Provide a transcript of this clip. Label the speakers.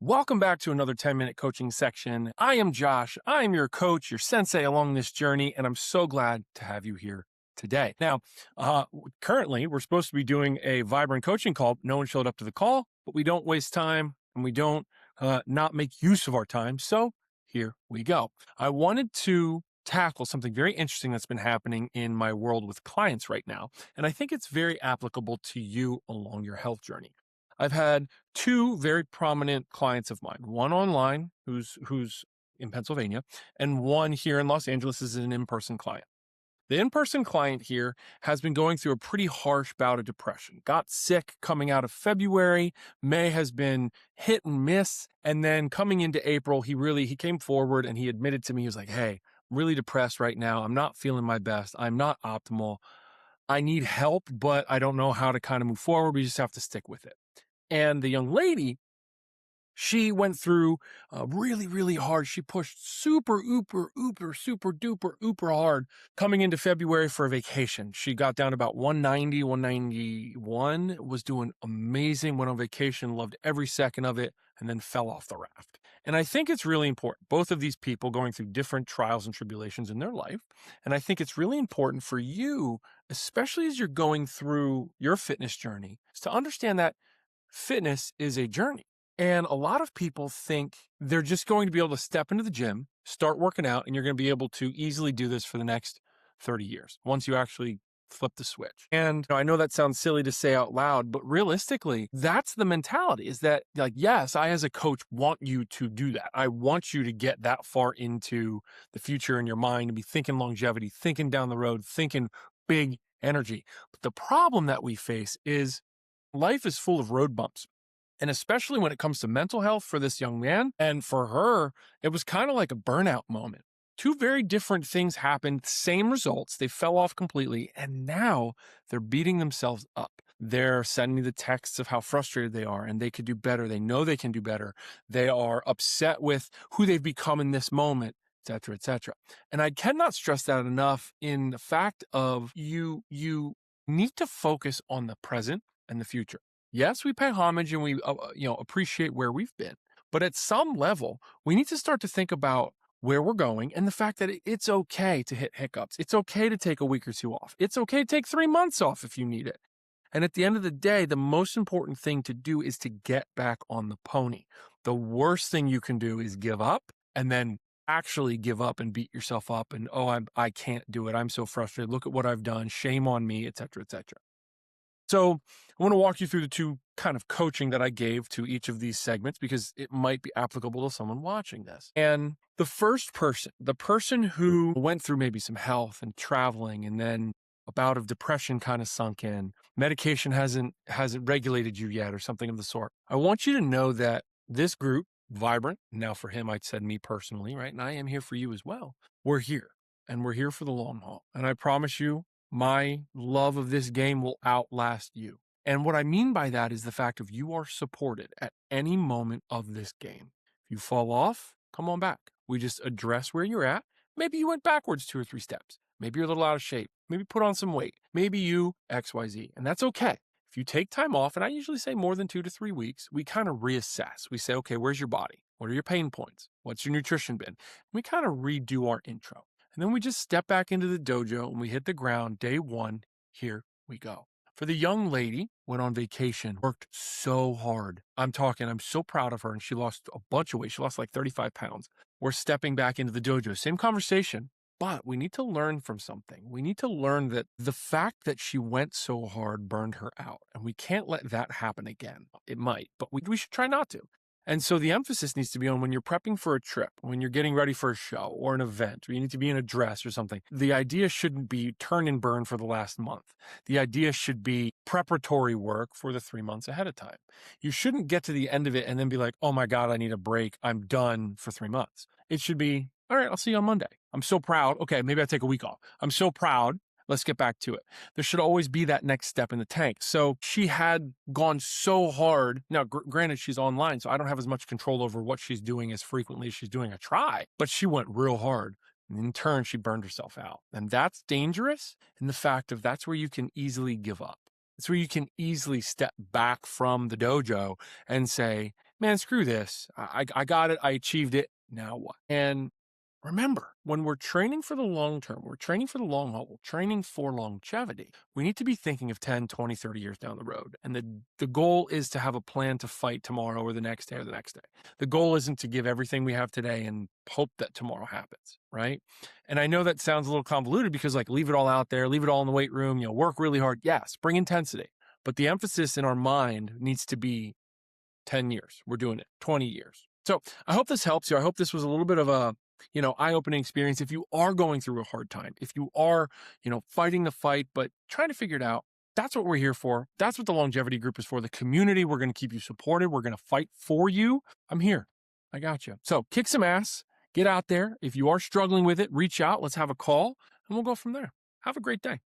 Speaker 1: Welcome back to another 10-minute coaching section. I am Josh. I am your coach, your sensei along this journey, and I'm so glad to have you here today. Now, currently, we're supposed to be doing a vibrant coaching call. No one showed up to the call, but we don't waste time and we don't not make use of our time. So here we go. I wanted to tackle something very interesting that's been happening in my world with clients right now, and I think it's very applicable to you along your health journey. I've had two very prominent clients of mine, one online who's in Pennsylvania, and one here in Los Angeles is an in-person client. The in-person client here has been going through a pretty harsh bout of depression. Got sick coming out of February. May has been hit and miss. And then coming into April, he came forward and he admitted to me, he was like, hey, I'm really depressed right now. I'm not feeling my best. I'm not optimal. I need help, but I don't know how to kind of move forward. We just have to stick with it. And the young lady, she went through really, really hard. She pushed super duper hard coming into February for a vacation. She got down to about 190, 191, was doing amazing, went on vacation, loved every second of it, and then fell off the raft. And I think it's really important, both of these people going through different trials and tribulations in their life. And I think it's really important for you, especially as you're going through your fitness journey, is to understand that fitness is a journey. And a lot of people think they're just going to be able to step into the gym, start working out, and you're going to be able to easily do this for the next 30 years once you actually flip the switch. And I know that sounds silly to say out loud, but realistically, that's the mentality, is that, like, yes, I as a coach want you to do that. I want you to get that far into the future in your mind and be thinking longevity, thinking down the road, thinking big energy. But the problem that we face is life is full of road bumps. And especially when it comes to mental health for this young man, and for her, it was kind of like a burnout moment. Two very different things happened, same results. They fell off completely. And now they're beating themselves up. They're sending me the texts of how frustrated they are and they could do better. They know they can do better. They are upset with who they've become in this moment, et cetera, et cetera. And I cannot stress that enough in the fact of you need to focus on the present and the future. Yes, we pay homage and we appreciate where we've been. But at some level, we need to start to think about where we're going and the fact that it's okay to hit hiccups. It's okay to take a week or two off. It's okay to take 3 months off if you need it. And at the end of the day, the most important thing to do is to get back on the pony. The worst thing you can do is give up and then actually give up and beat yourself up and, I can't do it. I'm so frustrated. Look at what I've done. Shame on me, et cetera, et cetera. So I want to walk you through the two kind of coaching that I gave to each of these segments because it might be applicable to someone watching this. And the first person, the person who went through maybe some health and traveling and then a bout of depression kind of sunk in, medication hasn't regulated you yet or something of the sort. I want you to know that this group, Vibrant, now for him, I said me personally, right? And I am here for you as well. We're here and we're here for the long haul. And I promise you, my love of this game will outlast you. And what I mean by that is the fact of you are supported at any moment of this game. If you fall off, come on back. We just address where you're at. Maybe you went backwards 2 or 3 steps. Maybe you're a little out of shape. Maybe put on some weight. Maybe you XYZ. And that's okay. If you take time off, and I usually say more than 2 to 3 weeks, we kind of reassess. We say, okay, where's your body? What are your pain points? What's your nutrition been? We kind of redo our intro. And then we just step back into the dojo and we hit the ground. Day one, here we go. For the young lady, went on vacation, worked so hard. I'm so proud of her. And she lost a bunch of weight. She lost like 35 pounds. We're stepping back into the dojo. Same conversation, but we need to learn from something. We need to learn that the fact that she went so hard burned her out. And we can't let that happen again. It might, but we should try not to. And so the emphasis needs to be on when you're prepping for a trip, when you're getting ready for a show or an event, or you need to be in a dress or something. The idea shouldn't be turn and burn for the last month. The idea should be preparatory work for the 3 months ahead of time. You shouldn't get to the end of it and then be like, oh my God, I need a break. I'm done for 3 months. It should be, all right, I'll see you on Monday. I'm so proud. Okay, maybe I take a week off. I'm so proud. Let's get back to it. There should always be that next step in the tank. So she had gone so hard. Now, granted, she's online, so I don't have as much control over what she's doing as frequently as she's doing a try, but she went real hard. And in turn, she burned herself out. And that's dangerous in the fact of that's where you can easily give up. It's where you can easily step back from the dojo and say, Man, screw this. I got it. I achieved it. Now what? And remember, when we're training for the long term, we're training for the long haul, we're training for longevity. We need to be thinking of 10, 20, 30 years down the road. And the goal is to have a plan to fight tomorrow or the next day or the next day. The goal isn't to give everything we have today and hope that tomorrow happens, right? And I know that sounds a little convoluted because, like, leave it all out there, leave it all in the weight room, work really hard. Yes, bring intensity. But the emphasis in our mind needs to be 10 years. We're doing it 20 years. So I hope this helps you. I hope this was a little bit of a, eye-opening experience. If you are going through a hard time, if you are, fighting the fight, but trying to figure it out, that's what we're here for. That's what the longevity group is for. The community, we're going to keep you supported. We're going to fight for you. I'm here. I got you. So kick some ass, get out there. If you are struggling with it, reach out. Let's have a call and we'll go from there. Have a great day.